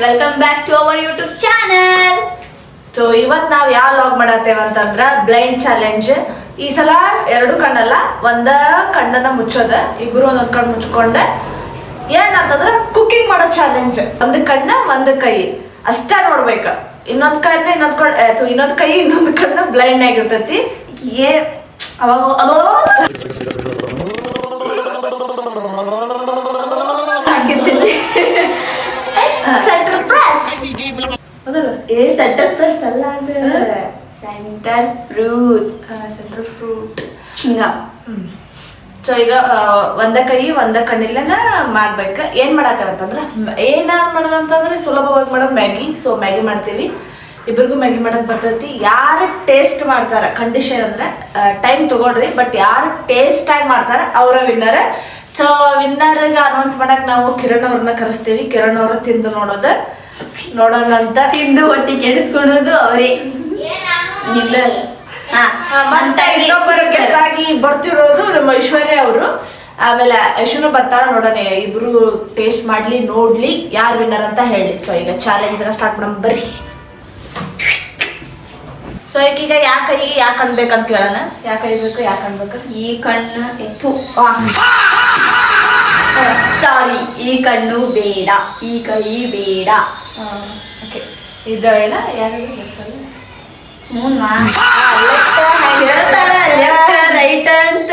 Welcome back to our YouTube channel. So ಇವತ್ತು ನಾವು ಯಾವ ಲಾಗ್ ಮಾಡತ್ತೇವೆ ಅಂತಂದ್ರೆ ಬ್ಲೈಂಡ್ ಚಾಲೆಂಜ್. ಈ ಸಲ ಎರಡು ಕಣ್ಣಲ್ಲ, ಒಂದ ಕಣ್ಣನ್ನ ಮುಚ್ಚೋದ, ಇಬ್ರು ಒಂದೊಂದ್ ಕಣ್ಣು ಮುಚ್ಕೊಂಡೆ ಏನಂತಂದ್ರ ಕುಕಿಂಗ್ ಮಾಡೋ ಚಾಲೆಂಜ್. ಒಂದ್ ಕಣ್ಣ ಒಂದ್ ಕೈ ಅಷ್ಟ ನೋಡ್ಬೇಕ. ಇನ್ನೊಂದ್ ಕಣ್ಣ ಇನ್ನೊಂದ್ ಕೈ ಇನ್ನೊಂದ್ ಕಣ್ಣ ಬ್ಲೈಂಡ್ ಆಗಿರ್ತೈತಿ. ಸೆಂಟರ್ ಪ್ರೆಸ್ ಸೆಂಟರ್ ಪ್ರೆಸ್ ಅಲ್ಲ, ಅದು ಸೆಂಟರ್ ಫ್ರೂಟ್. ಸೆಂಟರ್ ಫ್ರೂಟ್ ಚಿಂಗ. ಸೊ ಈಗ ಒಂದ ಕೈ ಒಂದ ಕಣ್ಣಿಲ್ಲನ ಮಾಡ್ಬೇಕು. ಏನ್ ಮಾಡತ್ತೇವ ಅಂತಂದ್ರ ಮಾಡೋದು ಅಂತಂದ್ರೆ ಸುಲಭವಾಗಿ ಮಾಡೋದು ಮ್ಯಾಗಿ. ಸೊ ಮ್ಯಾಗಿ ಮಾಡ್ತೀವಿ, ಇಬ್ರಿಗೂ ಮ್ಯಾಗಿ ಮಾಡಕ್ ಬರ್ತೈತಿ. ಯಾರು ಟೇಸ್ಟ್ ಮಾಡ್ತಾರ, ಕಂಡೀಷನ್ ಅಂದ್ರೆ ಟೈಮ್ ತಗೊಳ್ರಿ, ಬಟ್ ಯಾರು ಟೇಸ್ಟ್ ಆಗಿ ಮಾಡ್ತಾರ ಅವರ ವಿನ್ನರ್. ಸೊ ವಿನ್ನರ್ಗೆ ಅನೌನ್ಸ್ ಮಾಡಕ್ ನಾವು ಕಿರಣ್ ಅವ್ರನ್ನ ಕರೆಸ್ತೀವಿ. ಕಿರಣ್ ಅವ್ರ ತಿಂದು ನೋಡೋಣ ಅಂತ. ತಿಂದು ಹೊಟ್ಟಿ ಕೆಡಿಸ್ಕೊಳೋದು ಅವರೇ. ಇಲ್ಲ ಮತ್ತೆ ಇನ್ನೊಬ್ಬರು ಗೆಸ್ಟ್ ಆಗಿ ಬರ್ತಿರೋದು ನಮ್ಮ ಐಶ್ವರ್ಯ ಅವರು. ಆಮೇಲೆ ಯಶುನು ಬರ್ತಾಳ. ನೋಡೋಣ, ಇಬ್ರು ಟೇಸ್ಟ್ ಮಾಡ್ಲಿ, ನೋಡ್ಲಿ ಯಾರು ವಿನ್ನರ್ ಅಂತ ಹೇಳಿ. ಸೊ ಈಗ ಚಾಲೆಂಜ್ ಸ್ಟಾರ್ಟ್ ಮಾಡೋಣ ಬರ್ರಿ. ಸೊ ಈಗ ಯಾ ಕೈ ಯಾಕೆ ಅನ್ಬೇಕಂತ ಕೇಳೋಣ. ಯಾ ಕೈ ಬೇಕು, ಯಾಕೆ ಅನ್ಬೇಕು? ಈ ಕಣ್ಣು ಎತ್ತು, ಸಾರಿ, ಈ ಕಣ್ಣು ಬೇಡ, ಈ ಕೈ ಬೇಡ. ಓಕೆ, ಇದು ಏನ ಯಾರು ರೈಟ್ ಅಂತ.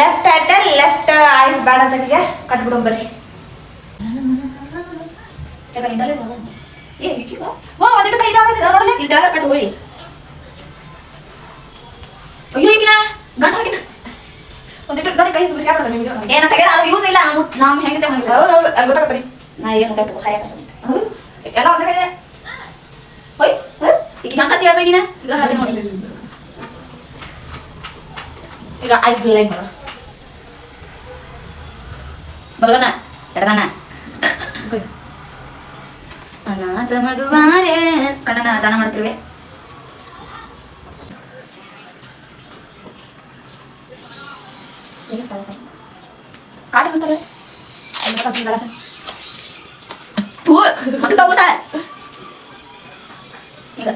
ಲೆಫ್ಟ್ ಹ್ಯಾಂಡ್ ಲೆಫ್ಟ್ ಐಸ್ ಬೇಡ ಅಂತ ಕಟ್ಬಿಡೋ ಬರ್ರಿ. ಅಯ್ಯೋ ಈಗಿನ ಗಂಟು ಹಾಕಿದ ಒಂದಿಟ್ಟು ನೋಡಿ ಕೈ ಏನ ತೆಗೆದ ಅದು ಯೂಸ್ ಇಲ್ಲ. ನಾವು ಹೆಂಗಿದೆ ಗೊತ್ತಾಗ್ತದೆ. ನಾ ಏನು ಗೊತ್ತಾಗ್ತದೆ ಹರಿಯಾಕ ಎಲ್ಲ ಒಂದೇ ಕೈ ಇದೆ. ಹೋಯ್ ಈಗ ಹೆಂಗೆ ಕಟ್ಟಿ ಹೇಳ್ಬೇಕು ನೀನು. ಈಗ ಅದೇ ನೋಡಿ, ಈಗ ಐಸ್ ಬ್ಲೈಂಡ್ ಮಾಡ ಬಲಗಣ್ಣ ಎಡಗಣ್ಣ. ಅನಾಥ ಮಗುವಾರೆ ಕಣ್ಣನ ದಾನ ಮಾಡ್ತಿರುವೆ. ಕಾಟಿ ಬರ್ತಾರೆ ಮಕ್ಕ ಊಟ ಈಗ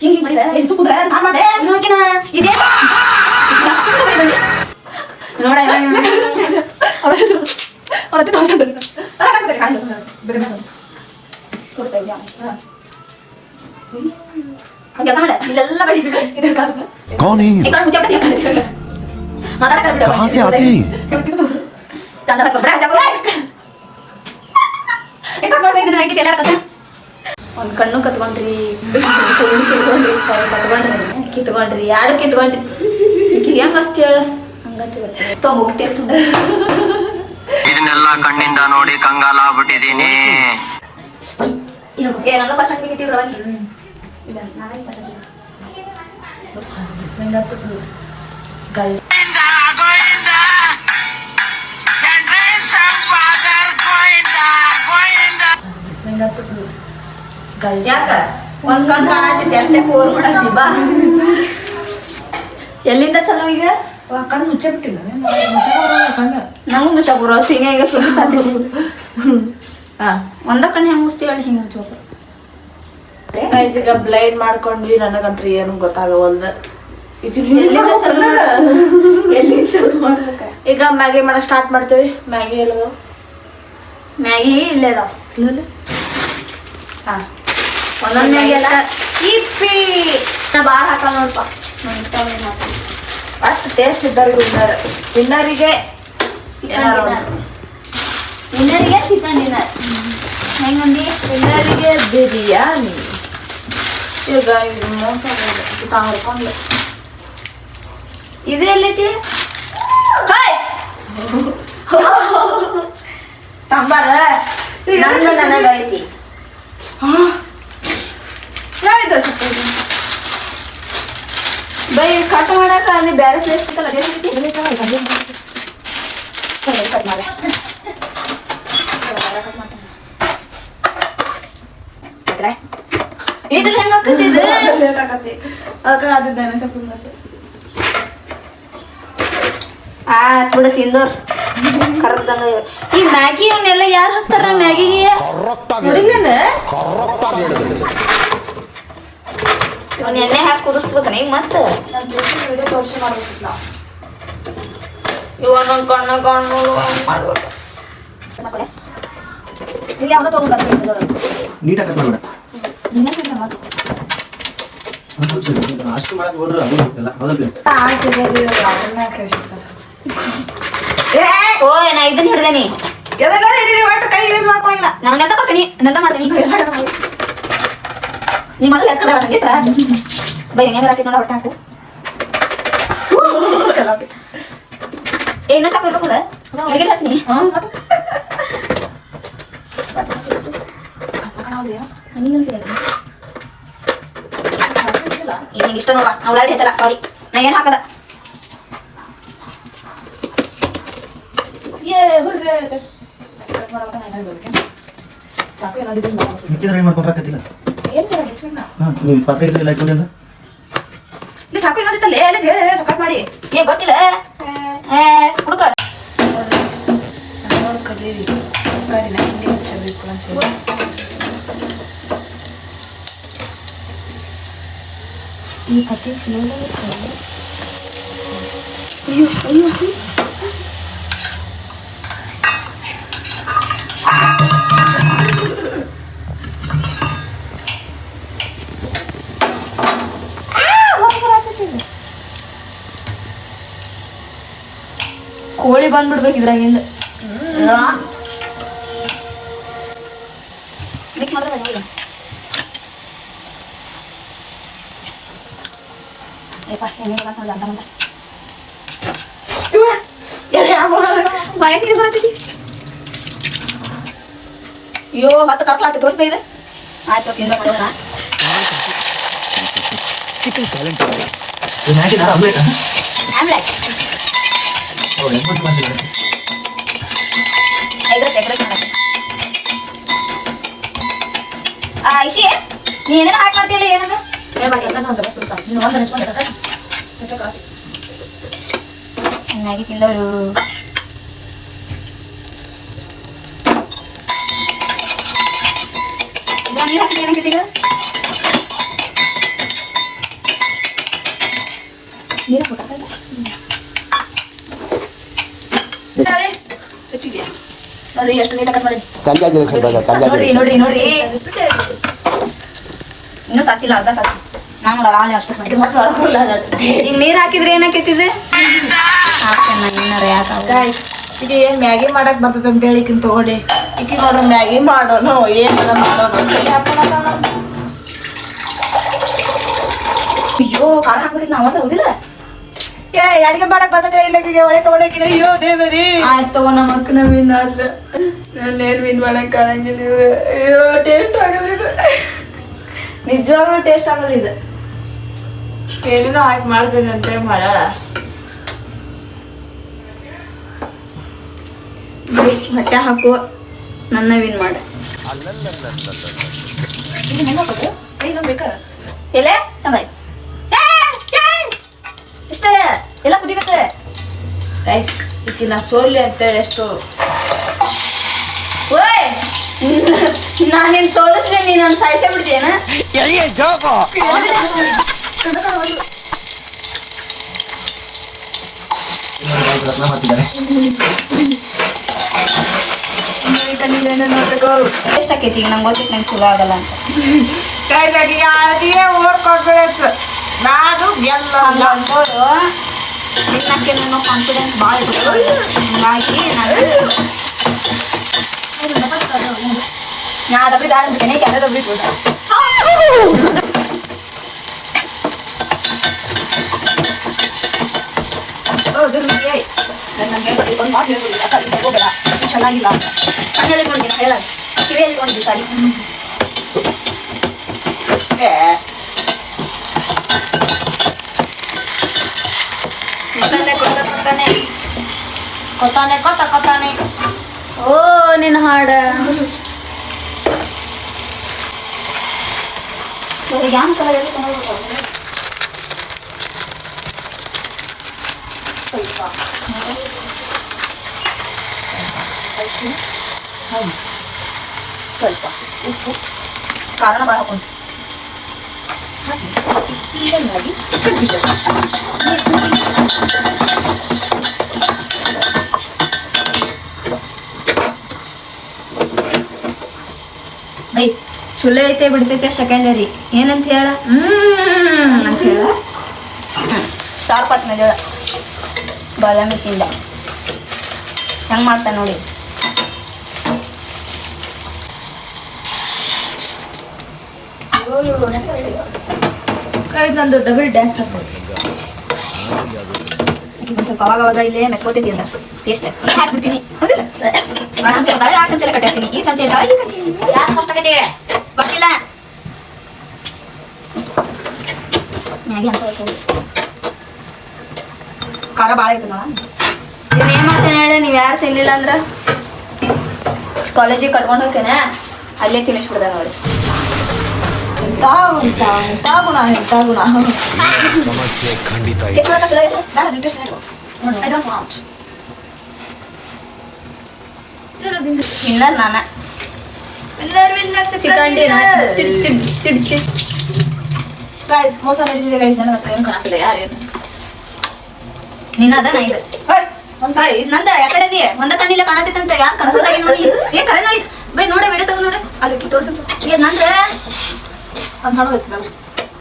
ಹಿಂಗೆ ಹಿಂಗೆ ಮಾಡಿದ್ರೆ ಇವಾಗಿನ ಇದೇ ನೋಡ ಕೆಲಸ ಮಾಡ ಇಲ್ಲೆಲ್ಲ ಬಡಿ ಒಂದ್ ಕಣ್ಣು ಕತ್ಕೊಂಡ್ರಿ, ಸರಿ ಕಿತ್ಕೊಂಡ್ರಿ, ಎರಡು ಕಿತ್ಕೊಂಡ್ರಿ. ಹೆಂಗ ಅಸ್ತಿ ಹೇಳ ಹಂಗಂತ ಮುಗ್ಟಿ ಇದನ್ನೆಲ್ಲ ಕಣ್ಣಿಂದ ನೋಡಿ ಕಂಗಾಲ ಆಗ್ಬಿಟ್ಟಿದೀನಿ. ಏನಲ್ಲ ಫಸ್ಟ್ ಹಚ್ಬೇಕಿಟ್ಟಿವ್ರವ ಯಾಕ ಒಂದ್ ಕಣ್ ಕಾಣತಿದ್ದೆ ಅಷ್ಟೇ ಕೋರ್ ಮಾಡತ್ತಿ ಬಾ. ಎಲ್ಲಿಂದ ಚಲೋ ಈಗ ಕಣ್ಣು ಮುಚ್ಚೆ ಬಿಟ್ಟಿಲ್ಲ ಕಣ್ಣು. ನಂಗೂ ಮುಚ್ಚ ಬರೋ ಹಿಂಗೆ ಈಗ ಫೇಮಸ್ ಆತೀವಿ. ಒಂದ ಕಣ್ಣು ಹೆಂಗ್ ಮುಚ್ತಿ ಹೇಳಿ, ಹಿಂಗೆ ಮುಚ್ಚ. ಈಗ ಬ್ಲೈಂಡ್ ಮಾಡ್ಕೊಂಡ್ವಿ. ನನಗಂತ್ರ ಏನು ಗೊತ್ತಾಗವಲ್ದ. ಎಲ್ಲಿಂದ ಚಲೋ ಎಲ್ಲಿಂದ ಚಲೋ ಮಾಡ್ಬೇಕ. ಈಗ ಮ್ಯಾಗಿ ಮಾಡಕ್ ಸ್ಟಾರ್ಟ್ ಮಾಡ್ತೇವಿ. ಮ್ಯಾಗಿ ಎಲ್ಲ ಮ್ಯಾಗಿ ಇಲ್ಲೇ ಅದಾವ. ಒಂದೊಂದ್ ಮ್ಯಾಗಿ ಎಲ್ಲ ಇಪ್ಪಿ ಬಾಳ ಹಾಕಲ್ಲ ನೋಡಪ್ಪ. ಅಷ್ಟು ಟೇಸ್ಟ್ ಇದ್ದವ್ರಿಗೆ ವಿನ್ನರಿಗೆ ವಿನ್ನರಿಗೆ ಚಿಕನ್ ಡಿನ್ನರ್. ಹೆಂಗಂದಿ? ವಿನ್ನರಿಗೆ ಬಿರಿಯಾನಿ. ಈಗ ಇದು ಮೋಸ ಹರ್ಕೊಂಡು ಇದು ಎಲ್ಲೈತಿ ತಂಬಾರ ನಂದು ನನಗೈತಿ. ಬೈ ಕಟ್ ಮಾಡಕ ಅಲ್ಲಿ ಬೇರೆ ಪ್ಲೇಸ್ ಸಿಕ್ಕಲ್ಲ. ಇದ್ರ ಹೆಂಗ ಕೂಡ ತಿಂದೋರ್ ಕರಗ್ದಂಗ. ಈ ಮ್ಯಾಗಿ ಅವನ್ನೆಲ್ಲ ಯಾರು ಹಾಕ್ತಾರ ಮ್ಯಾಗಿಗೆ? ಅವ್ನು ಎಣ್ಣೆ ಹಾಕಿ ಕುದಿಸ್ಬೇಕನ ಈಗ ಮತ್ತೆ ನಾನು ವಿಡಿಯೋ ತೋರಿಸಿ ಮಾಡ್ಬೇಕಿಲ್ಲ ಇವಾಗ ನನ್ನ ಕಣ್ಣು ಮಾಡ್ಬೇಕು ಇಲ್ಲಿ ಅವನ ತಗೊಂಡ್ಬರ್ತೀನಿ ನೀಟಾಗಿ ಕಟ್ ಮಾಡ್ಬೇಡ ಅಷ್ಟು ಮಾಡಕ್ ನೋಡ್ರಿ ಅದು ಗೊತ್ತಿಲ್ಲ ಹೌದಲ್ರಿ ಓ ನಾ ಇದನ್ನ ಹಿಡ್ದೇನಿ ಎದೆಲ್ಲ ರೆಡಿ ಒಟ್ಟು ಕೈ ಯೂಸ್ ಮಾಡ್ಕೊಳ್ಳಿಲ್ಲ ನಾನು ನೆಂತ ಬರ್ತೀನಿ ನೆಂತ ಮಾಡ್ತೀನಿ ನೀ ಮೊದಲು ಎತ್ಕದ ನಂಗಿಟ್ರ ಬೈ ಹೆಂಗೆ ಹಾಕಿ ನೋಡ ಹೊಟ್ಟೆ ಹಾಕು ಇನ್ನೂ ಚಾಕು ಇರ್ಬೇಕು ಅಡಿಗೆ ಹಚ್ಚಿನಿ ನಿಂಗೆ ಇಷ್ಟ ನೋಡುವ ನಾವು ಲಾಡಿ ಹಚ್ಚಲ್ಲ ಸಾರಿ ನಾ ಏನು ಹಾಕದ ಮಿಕ್ಕಿದ್ರೆ ಏನು ಮಾಡ್ಕೊಂಡ್ರಾಕತ್ತಿಲ್ಲ ನೀವು ಪಾತ್ರೆ ಇಡ್ರಿ ಲೈಟ್ ಅಂದ್ರೆ ಚಾಕು ಇನ್ನೊಂದಿತ್ತಲ್ಲ ಹೇಳಿ ಸಪೋರ್ಟ್ ಮಾಡಿ ಏ ಗೊತ್ತಿಲ್ಲ ಹುಡುಕ ಕಲೀರಿ ತರಕಾರಿನ ಹಿಂಗೆ ಹಚ್ಚಬೇಕು ಅಂತ ಹೇಳಿ ಈ ಕತೆ ಚಲೋ ಕೋಳಿ ಬಂದ್ಬಿಡ್ಬೇಕು ಇದ್ರಾಗಿಂದ ಮಿಕ್ಸ್ ಮಾಡಿದ್ರೆ ಈಗ ಏಪ ಏನೇನು ಬಂತ ಅರ್ಧ ಮಂದ ಅಯ್ಯೋ ಹತ್ತು ಕಟ್ಲಾಗ್ತಿ ತೋರ್ತಾ ಇದೆ ಆಯ್ತು ತಿಂದ ಮಾಡೋಣ ಆಮ್ಲೆಟ್ ಆಮ್ಲೆಟ್ ಇಶಿ ನೀ ಏನೇನು ಹಾಕಿ ಮಾಡ್ತೀಯಲ್ಲ ಏನಂದ ಚೆನ್ನಾಗಿ ತಿಂದವರು ನೀರು ಹಾಕಿ ಏನಾಗೈತಿ ಈಗ ನೀರು ಹಾಕ್ಬೇಕಾ ನೋಡಿ ಎಷ್ಟು ನೀಟಾಗಿ ಕಟ್ ಮಾಡಿ ನೋಡ್ರಿ ನೋಡ್ರಿ ನೋಡ್ರಿ ಇನ್ನೂ ಸಾಚಿಲ್ಲ ಅರ್ಧ ಸಾಚಿ ನಾನು ನೋಡಲ್ಲ ಆಳೆ ಅಷ್ಟು ಈಗ ನೀರು ಹಾಕಿದ್ರೆ ಏನಾಕೈತಿದೆ ಇನ್ನರ ಯಾಕೆ ಈಗ ಏನು ಮ್ಯಾಗಿ ಮಾಡಕ್ ಬರ್ತದೆ ಅಂತ ಹೇಳಿ ಈಗಿನ ತಗೊಳ್ಳಿ ಈಗ ನೋಡ್ರಿ ಮ್ಯಾಗಿ ಮಾಡೋನು ಏನು ಮಾಡೋನು ಅಯ್ಯೋ ಖಾರ ಹಾಕೋದಿಲ್ಲ ನಾವಲ್ಲ ಹೌದಿಲ್ಲ ಅಡಿಗೆ ಮಾಡಕ್ ಬರ್ತದೆ ಇಲ್ಲ ಒಳ್ಳೆ ತಗೊಳಕಿನ ಅಯ್ಯೋ ದೇವರಿ ಆಯ್ತು ತಗೋ ನಮ್ಮ ಅಕ್ಕನ ಮೀನ್ ಆದ್ಲ ನಾನೇನು ಮೀನ್ ಮಾಡಕ್ ಕಾಣಂಗಿಲ್ಲ ಇವ್ರು ಅಯ್ಯೋ ಟೇಸ್ಟ್ ಆಗಲ್ಲ ಇದು ನಿಜವಾಗ್ಲೂ ಟೇಸ್ಟ್ ಆಗಲ್ಲ ಇದು ಏನೇನೋ ಹಾಕಿ ಮಾಡ್ತೀನಿ ಅಂತ ಮಾಡಲ್ಲ ಹೊಟ್ಟೆ ಹಾಕು ನನ್ನ ವಿನ್ ಮಾಡ ಈಗ ಹೆಂಗೆ ಹಾಕೋದು ಕೈಗೆ ಬೇಕಾ ಎಲೆ ತಮ್ಮ ಇಷ್ಟ ಎಲ್ಲ ಕುದಿಬೇಕು ರೈಸ್ ಈಗ ನಾ ಸೋಲಿ ಅಂತೇಳಿ ಎಷ್ಟು ಓಯ್ ನಾನೇನು ಸೋಲಿಸ್ಲಿ ನೀನು ನಾನು ಸಾಯಿಸೇ ಬಿಡ್ತೀಯನ ಎಷ್ಟು ಆಕೈತಿ ಈಗ ನಂಗೆ ಗೊತ್ತಿತ್ತು ನಂಗೆ ಚಲೋ ಆಗಲ್ಲ ಅಂತ ಕೈದಾಗಿ ಯಾರಿಗೆ ಓಡ್ಕೊಡ್ಬೇಕು ನಾನು ಗೆಲ್ಲ ಅಂದೋರು ತಿನ್ನಕ್ಕೆ ನನ್ನ ಕಾನ್ಫಿಡೆನ್ಸ್ ಭಾಳ ಇತ್ತು ಹಂಗಾಗಿ ನಾ ಡಬ್ರಿ ಬ್ಯಾಡ ಅಂದ್ಬಿಟ್ಟೇನೆ ಕೆಲ ಡಬ್ರಿ ಚೆನ್ನಾಗಿಲ್ಲ ಕಣ್ಣಲ್ಲಿ ಇಟ್ಕೊಂಡಿದ್ದೀನಿ ಹೇಳ ಕಿವಿಯಲ್ಲಿ ಇಟ್ಕೊಂಡಿದ್ದೀನಿ ಸಾರಿ ಕೊತ್ತಾನೆ ಓ ನಿನ್ನ ಹಾಡ ಯಾನ್ ಕಲ ಸ್ವಲ್ಪ ಉಪ್ಪು ಕಾರಣ ಭಾಳ ಹಾಕೊಂಡು ಬೈ ಚಲೋ ಐತೆ ಬಿಡ್ತೈತೆ ಸೆಕೆಂಡರಿ ಏನಂತ ಹೇಳ ಅಂತ ಹೇಳ ಶಾರ್ಪ್ ಆತ್ ಮೇಲೆ ಬಾದಾಮಿ ತಿಂದ ಹೆಂಗೆ ಮಾಡ್ತಾನೆ ನೋಡಿ ನಂದು ಡಬಲ್ ಡ್ಯಾನ್ಸ್ ಹಾಕ್ಬೋದು ಒಂದು ಸ್ವಲ್ಪ ಅವಾಗ ಇಲ್ಲೇ ಮೆತ್ಕೋತೈತಿ ಅಂತ ಟೇಸ್ಟ್ ಹಾಕ್ಬಿಡ್ತೀನಿ ಹೌದಿಲ್ಲ ಆ ಚಮಚ ಇರ್ತಾಳೆ ಆ ಚಮಚ ಕಟ್ಟಿ ಹಾಕ್ತೀನಿ ಈ ಚಮಚ ಇರ್ತಾಳೆ ಈ ಕಟ್ಟಿ ಯಾರು ಫಸ್ಟ್ ಆಗೈತೆ ಗೊತ್ತಿಲ್ಲ ಮ್ಯಾಗಿ ಅಂತ ಖಾರ ಭಾಳ ಐತೆ ನೋಡ ಇದನ್ನ ಏನು ಮಾಡ್ತೇನೆ ಹೇಳಿ ನೀವು ಯಾರು ತಿನ್ನಲಿಲ್ಲ ಅಂದ್ರೆ ಕಾಲೇಜಿಗೆ ಕಟ್ಕೊಂಡು ಹೋಗ್ತೇನೆ ಅಲ್ಲೇ ತಿನ್ನಿಸ್ಬಿಡ್ದೆ ನೋಡಿ ಎಂತ ಗುಣ ಸಮಸ್ಯೆ ಖಂಡಿತ ಟೇಸ್ಟ್ ಮಾಡೋಕೆ ಚಲೋ ಐತೆ ಬೇಡ ನೀವು ಟೇಸ್ಟ್ ಮಾಡಿ ಐ ಡೋಂಟ್ ವಾಂಟ್ ವಿನ್ನರ್ ನಾನ ಚಿಕನ್ ಗೈಸ್ ಮೋಸ ನಡೆದಿದೆ ಗೈಸ್ ನನ್ನ ಹತ್ರ ಏನು ಕಾಣಿಸ್ತಿಲ್ಲ ಯಾರೇನು ನೀನು ಅದ ನಾ ಇದು ಇದು ನಂದ ಯಾಕಡೆ ಇದೆಯಾ ಒಂದ ಕಣ್ಣಿಲ್ಲ ಕಾಣತಿತ್ತಂತ ಯಾರು ಕನ್ಫ್ಯೂಸ್ ಆಗಿ ನೋಡಿ ಏ ಕರೆನೋ ಇದು ಬೈ ನೋಡೆ ವಿಡಿಯೋ ತಗೋ ನೋಡೆ ಅಲ್ಲಿ ತೋರ್ಸು ಇದು ನಂದ ಒಂದು ಸಣ್ಣ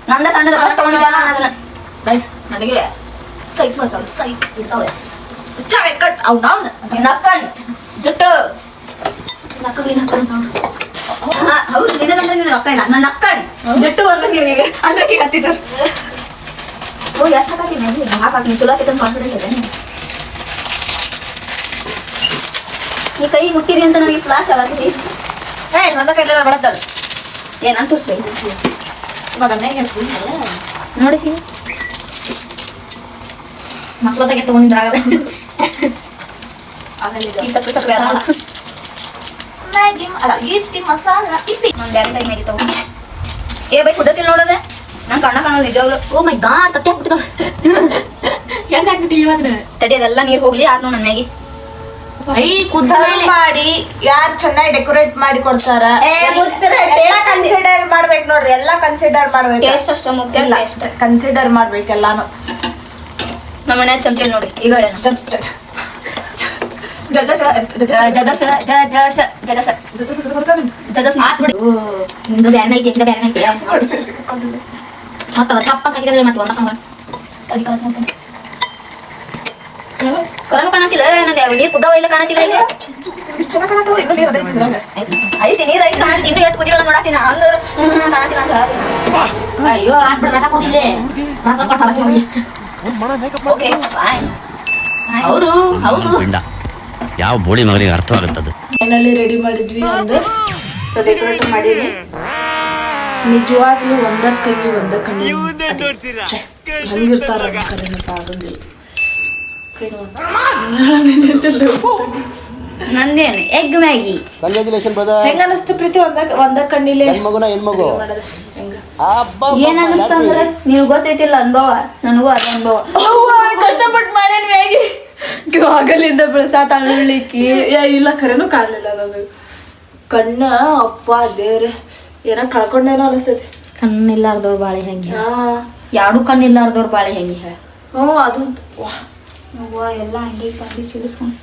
ನಂದ ಸಣ್ಣದ ಫಸ್ಟ್ ತಗೊಂಡಿದ್ದೆ ನಾನು ಅದನ್ನ ಗೈಸ್ ನನಗೆ ಸೈಕ್ ಮಾಡ್ತಾಳೆ ಸೈಕ್ ಇರ್ತಾವೆ ಚಾವೆಟ್ ಕಟ್ ಅವ್ ಡೌನ್ ನಕ್ಕಣ್ ಜುಟ್ಟು ನಕ್ಕಲಿ ನಕ್ಕಂತ ಹೌದು ನಿನಗಂದ್ರೆ ನೀನು ಅಕ್ಕ ನನ್ನ ನಕ್ಕಣ್ ಜುಟ್ಟು ಬರ್ಬೇಕು ನೀವೀಗ ಅಂದ್ರೆ ಹತ್ತಿದ್ರು ಓ ಎಷ್ಟು ಹಾಕಿ ಹಾಕಿ ಚಲೋ ಆಕೈತೆ ಕಾನ್ಫಿಡೆನ್ಸ್ ಇದೆ ಈ ಕೈ ಮುಟ್ಟಿರಿ ಅಂತ ನನಗೆ ಫ್ಲಾಶ್ ಆಗತ್ತಿ ಏ ನನ್ನ ಕೈಲೆಲ್ಲ ಬಡತ್ತಲ್ಲ ಏನಂತ ತೋರಿಸ್ಬೇಕು ಇವಾಗ ಮೇಗೆ ಹೇಳ್ತೀನಿ ನೋಡಿ ಸಿ ಮಕ್ಕಳದಾಗೆ ತಗೊಂಡಿದ್ರಾಗದ ಈ ಸಕ್ಕರೆ ಸಕ್ಕರೆ ಅದ ಮ್ಯಾಗಿ ಅಲ್ಲ ಇಪ್ಪಿ ಮಸಾಲ ಇಪ್ಪಿ ನಾನು ಬೇರೆ ಟೈಮ್ ಆಗಿ ತಗೊಂಡು ಏ ಬೈ ಕುದತಿಲ್ ನೋಡೋದೆ ನಂಗೆ ಕಣ್ಣ ಕಾಣೋದು ನಿಜವಾಗ್ಲು ಓ ಮೈ ಗಾಡ್ ತಟ್ಟೆ ಹಾಕ್ಬಿಟ್ಟಿದ್ದಾವ ಹೆಂಗೆ ಹಾಕ್ಬಿಟ್ಟು ಇವಾಗ ತಡಿ ಅದೆಲ್ಲ ನೀರು ಹೋಗ್ಲಿ ಆದ್ ನೋಡಿ ನನ್ನ ಮ್ಯಾಗಿ ಸರ್ವ್ ಮಾಡಿ ಯಾರು ಚೆನ್ನಾಗಿ ಡೆಕೋರೇಟ್ ಮಾಡಿ ಕೊಡ್ತಾರ ಎಲ್ಲ ಕನ್ಸಿಡರ್ ಮಾಡ್ಬೇಕು ನೋಡ್ರಿ ಎಲ್ಲ ಕನ್ಸಿಡರ್ ಮಾಡ್ಬೇಕು ಟೇಸ್ಟ್ ಅಷ್ಟ ಮುಖ್ಯ ಎಲ್ಲ ಅಷ್ಟೇ ಕನ್ಸಿಡರ್ ಮಾಡ್ಬೇಕು ಎಲ್ಲಾನು ನಮ್ಮ ಮನೆ ಚಮಚ ನೋಡಿ ಈಗ ಹೇಳೋಣ ಜಜಸ್ ಮಾತ್ ಬಿಡಿ ನಿಮ್ದು ಬ್ಯಾನ್ ಐತಿ ಎಕ್ಕಿದ ಬ್ಯಾನ್ ಐತಿ ಮತ್ತ ತಪ್ಪ ಹಾಕಿದ್ರೆ ಮಾಡ್ತೀವಿ ಕರನು ಕಾಣತಿಲ್ಲ ನಂಗೆ ನೀರು ಕುದ್ದಾವ ಇಲ್ಲ ಕಾಣತಿಲ್ಲ ಇಲ್ಲಿ ಐತಿ ನೀರು ಐತಿ ಕಾಣತಿ ಇನ್ನು ಎಷ್ಟು ಕುದಿಯೋಳ ನೋಡಾತೀನಿ ಅಂದ್ರೆ ಕಾಣತಿಲ್ಲ ಅಂತ ಹೇಳಿ ಅಯ್ಯೋ ಹಾಕ್ಬಿಡ ರಸ ಕುದಿಲೆ ರಸ ಕೊಡ್ತಾಳೆ ಓಕೆ ಫೈನ್ ಹೌದು ಹೌದು ಯಾವ ಬೋಳಿ ಮಗನಿಗೆ ಅರ್ಥವಾಗುತ್ತದೆ ಫೈನಲಿ ರೆಡಿ ಮಾಡಿದ್ವಿ ಒಂದು ಸೊ ಡೆಕೋರೇಟ್ ಮಾಡೀನಿ ನಿಜವಾಗ್ಲೂ ಒಂದ ಕೈ ಒಂದ ಕಣ್ಣು ಹೆಂಗಿರ್ತಾರ ಕರೆನಪ್ಪ ಆಗಂಗಿಲ್ಲ ನಂದೇನು ಎಗ್ ಮ್ಯಾಗಿ ಕಂಗ್ರಾಚುಲೇಷನ್ ಬ್ರದರ್ ಹೆಂಗ ಅನಿಸ್ತು ಪ್ರೀತಿ ಒಂದ ಕಣ್ಣಿಲೆ ಹೆಣ್ಮಗುನ ಹೆಣ್ಮಗು ಹೆಂಗ ಏನ್ ಅನ್ನಿಸ್ತ ಅಂದ್ರೆ ನೀವು ಗೊತ್ತೈತಿಲ್ಲ ಅನುಭವ ನನಗೂ ಅದ ಅನುಭವ ಕಷ್ಟಪಟ್ಟು ಮಾಡೇನ್ ಮ್ಯಾಗಿ ಆಗಲಿಂದ ಬೆಳಸಾತ ಅಳ್ಳಿಕ್ಕಿ ಇಲ್ಲ ಖರೇನು ಕಾಣಲಿಲ್ಲ ನನಗೆ ಕಣ್ಣ ಅಪ್ಪ ದೇವ್ರೆ ಏನ ಕಳ್ಕೊಂಡೇನೋ ಅನಿಸ್ತೈತಿ ಕಣ್ಣಿಲ್ಲಾರ್ದವ್ರ ಬಾಳೆ ಹೆಂಗೆ ಹಾ ಯಾರು ಕಣ್ಣಿಲ್ಲಾರ್ದವ್ರ ಬಾಳೆ ಹೆಂಗೆ ಹೇಳ ಹ್ಞೂ ಅದು ಎಲ್ಲ ಹಂಗೆ ಕಂಡಿ ಸಿಡಿಸ್ಕೊಂಡು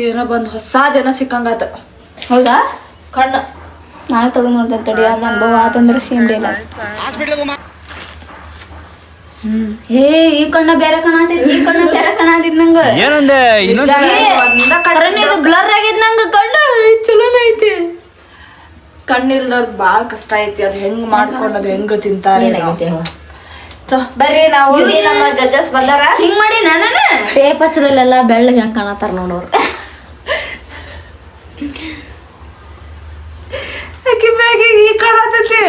ಏನೋ ಬಂದು ಹೊಸದೇನೋ ಸಿಕ್ಕಂಗಾತ ಹೌದಾ ಕಣ್ಣ ನಾನು ತಗೊಂಡ್ ನೋಡ್ದೆ ತಡಿ ಅದು ಅನುಭವ ಆತಂದ್ರೆ ಸೇಮ್ ಡೇ ಇಲ್ಲ ಹೇ ಈ ಕಣ್ಣ ಬೇರೆ ಕಾಣತಿದ್ ಈ ಕಣ್ಣ ಬೇರೆ ಕಾಣತಿದ್ ನಂಗ ಏನಂದೆ ಇದು ಬ್ಲರ್ ಆಗಿದ್ ನಂಗ ಕಣ್ಣ ಚಲೋನ ಐತಿ ಕಣ್ಣಿಲ್ದವ್ರಿಗೆ ಭಾಳ ಕಷ್ಟ ಐತಿ ಅದು ಹೆಂಗ್ ಮಾಡ್ಕೊಂಡು ಅದು ಹೆಂಗ ತಿಂತಾರೆ ಬರ್ರಿ ನಾವು ನಮ್ಮ ಜಡ್ಜಸ್ ಬಂದಾರ ಹಿಂಗ್ ಮಾಡಿ ನಾನು ಟೇಪ್ ಹಚ್ಚದಲ್ಲೆಲ್ಲ ಬೆಳ್ಳಗೆ ಹೆಂಗೆ ಕಾಣತ್ತಾರ ನೋಡೋರು ಈ ಕಾಣತೈತಿ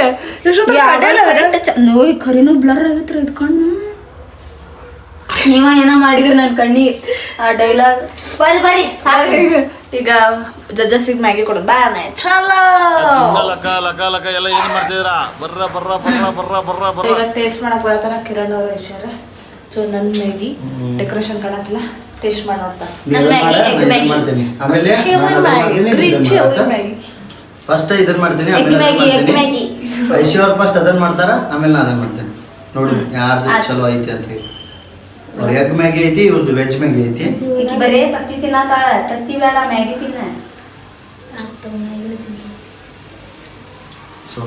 ನೋಯ್ ಖರೀನು ಬ್ಲರ್ ಆಗತ್ರ ಇದು ಕಣ್ಣು ನೀವ ಏನೋ ಮಾಡಿದ್ರಿ ನನ್ ಕಣ್ಣಿ ಆ ಡೈಲಾಗ್ ಬರ್ರಿ ಸಾಕು ಈಗ ಜಡ್ಜಸ್ಸಿಗೆ ಮ್ಯಾಗಿ ಕೊಡು ಬಾನೆ ಚಲೋ ಎಲ್ಲ ಏನ್ ಮಾಡ್ತಿದ್ರ ಬರ್ರ ಈಗ ಟೇಸ್ಟ್ ಮಾಡಕ್ ಬರತ್ತಾರ ಕಿರಣ್ ಅವ್ರ ಐಶ್ವರ್ಯ ಸೊ ನನ್ನ ಮ್ಯಾಗಿ ಡೆಕೋರೇಷನ್ ಕಾಣತ್ತಿಲ್ಲ ಟೇಸ್ಟ್ ಮಾಡಿ ನೋಡ್ತಾರೆ ನನ್ ಮ್ಯಾಗಿ ಎಗ್ ಮ್ಯಾಗಿ ಮಾಡ್ತೀನಿ ಆಮೇಲೆ ಮ್ಯಾಗಿ ರಿಚ್ ಮ್ಯಾಗಿ ಫಸ್ಟ್ ಇದನ್ನ ಮಾಡ್ತೀನಿ egg Maggi egg Maggi Aishwar first ಅದನ್ನ ಮಾಡ್ತಾರ ಆಮೇಲೆ ನಾ ಅದನ್ನ ಮಾಡ್ತೇನೆ ನೋಡಿ ಯಾರ್ದು ಚಲೋ ಐತಿ ಅಂತ ಹೇಳಿ ಅವ್ರ ಎಗ್ ಮ್ಯಾಗಿ ಐತಿ ಇವ್ರದ್ದು ವೆಜ್ ಮ್ಯಾಗಿ ಐತಿ ಈಕಿ ಬರೇ ತತ್ತಿ ತಿನ್ನತಾಳ ತತ್ತಿ ಬೇಡ ಮ್ಯಾಗಿ ತಿನ್ನ ಸೊ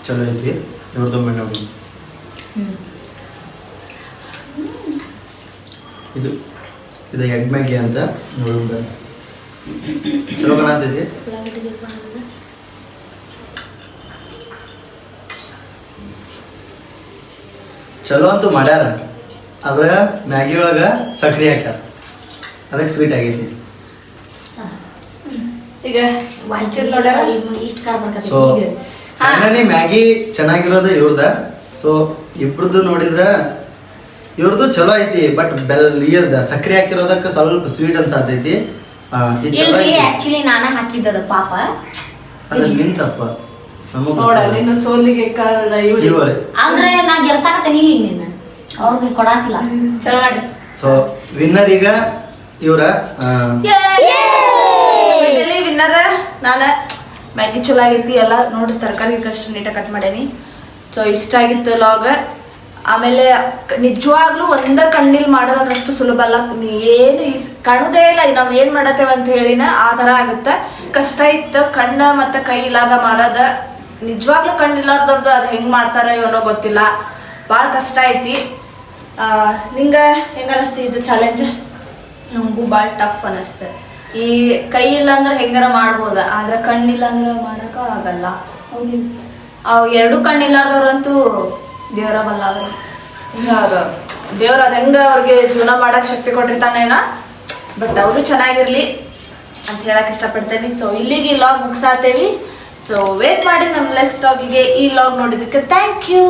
ಚಲೋ ಐತಿ ಇವ್ರದ್ದು ನೋಡಿ ಇದು ಇದು ಎಗ್ ಮ್ಯಾಗಿ ಅಂತ ನೋಡಿ ಚಲೋ ಕಾಣತೈತಿ ಚಲೋ ಅಂತೂ ಮಾಡ್ಯಾರ ಅದ್ರ ಮ್ಯಾಗಿ ಒಳಗ ಸಕ್ರೆ ಹಾಕ್ಯಾರ ಅದಕ್ಕೆ ಸ್ವೀಟ್ ಆಗೈತಿ ಈಗ ನೋಡ್ಯಾರ ಇಷ್ಟ ಖಾರ ಬರ್ತೈತಿ ಸೊ ಫೈನಲಿ ಮ್ಯಾಗಿ ಚೆನ್ನಾಗಿರೋದು ಇವ್ರದ ಸೊ ಇಬ್ರದ್ದು ನೋಡಿದ್ರ ಇವ್ರದ್ದು ಚಲೋ ಐತಿ ಬಟ್ ಇಯರ್ದ ಸಕ್ರೆ ಹಾಕಿರೋದಕ್ಕೆ ಸ್ವಲ್ಪ ಸ್ವೀಟ್ ಅನ್ಸಾತೈತಿ ಇದು ಚಲೋ ಇಲ್ಲಿ ಐತಿ ಆಕ್ಚುಲಿ ನಾನ ಹಾಕಿದ್ದದ ಪಾಪ ಅದ್ರ ನಿಂತಪ್ಪ ನಮಗ್ ನೋಡ ಗೊತ್ತಿಲ್ಲ. ನಿನ್ನ ಸೋಲಿಗೆ ಕಾರಣ ಇವಳು ಇವಳೆ ಅಂದ್ರೆ ನಾ ಗೆಲ್ಸಾಕತ್ತೇನಿ ಇಲ್ಲಿ ನಿನ್ನ ಅವ್ರಿಗೆ ಕೊಡಾತಿಲ್ಲ ಚಲೋ ಮಾಡ್ರಿ ಸೊ ವಿನ್ನರ್ ಈಗ ಇವ್ರ ವಿನ್ನರ್ ನಾನು ಮ್ಯಾಗಿ ಚಲೋ ಆಗೈತಿ ಎಲ್ಲ ನೋಡಿ ತರಕಾರಿ ಅಷ್ಟು ನೀಟಾಗಿ ಕಟ್ ಮಾಡೇನಿ ಸೊ ಇಷ್ಟ ಆಗಿತ್ತು ಲಾಗ್ ಆಮೇಲೆ ನಿಜವಾಗ್ಲೂ ಒಂದ ಕಣ್ಣಿಲ್ ಮಾಡೋದಂದ್ರಷ್ಟು ಸುಲಭ ಅಲ್ಲ ಏನು ಕಾಣುದೇ ಇಲ್ಲ ನಾವು ಏನು ಮಾಡತ್ತೇವೆ ಅಂತ ಹೇಳಿನ ಆ ಥರ ಆಗುತ್ತೆ ಕಷ್ಟ ಇತ್ತು ಕಣ್ಣ ಮತ್ತು ಕೈ ಇಲ್ಲಾರ್ದ ಮಾಡೋದ ನಿಜವಾಗ್ಲೂ ಕಣ್ಣಿಲ್ಲಾರ್ದವ್ರದ್ದು ಅದು ಹೆಂಗೆ ಮಾಡ್ತಾರ ಏನೋ ಗೊತ್ತಿಲ್ಲ ಭಾಳ ಕಷ್ಟ ಐತಿ ನಿಂಗೆ ಹೆಂಗೆ ಅನಿಸ್ತಿ ಇದು ಚಾಲೆಂಜ್ ನಮಗೂ ಭಾಳ ಟಫ್ ಅನಿಸ್ತೆ ಈ ಕೈ ಇಲ್ಲ ಅಂದ್ರೆ ಹೆಂಗಾರ ಮಾಡ್ಬೋದ ಆದ್ರೆ ಕಣ್ಣಿಲ್ಲ ಅಂದ್ರೆ ಮಾಡಕ ಆಗಲ್ಲ ಅವು ಎರಡು ಕಣ್ಣಿಲ್ಲಾರ್ದವ್ರಂತೂ ದೇವರ ಬಲ್ಲ ಅವ್ರಿಗೆ ದೇವ್ರ ಅದು ಹೆಂಗೆ ಅವ್ರಿಗೆ ಜೀವನ ಮಾಡಕ್ಕೆ ಶಕ್ತಿ ಕೊಟ್ಟಿರ್ತಾನೇನ ಬಟ್ ಅವರು ಚೆನ್ನಾಗಿರ್ಲಿ ಅಂತ ಹೇಳಕ್ ಇಷ್ಟಪಡ್ತೇನೆ ಸೊ ಇಲ್ಲಿಗೆ ಈ ಲಾಗ್ ಮುಗಿಸಾತೇವಿ ಸೊ ವೇಟ್ ಮಾಡಿ ನಮ್ಮ ನೆಕ್ಸ್ಟ್ ಲಾಗಿಗೆ ಈ ಲಾಗ್ ನೋಡಿದ್ದಕ್ಕೆ ಥ್ಯಾಂಕ್ ಯು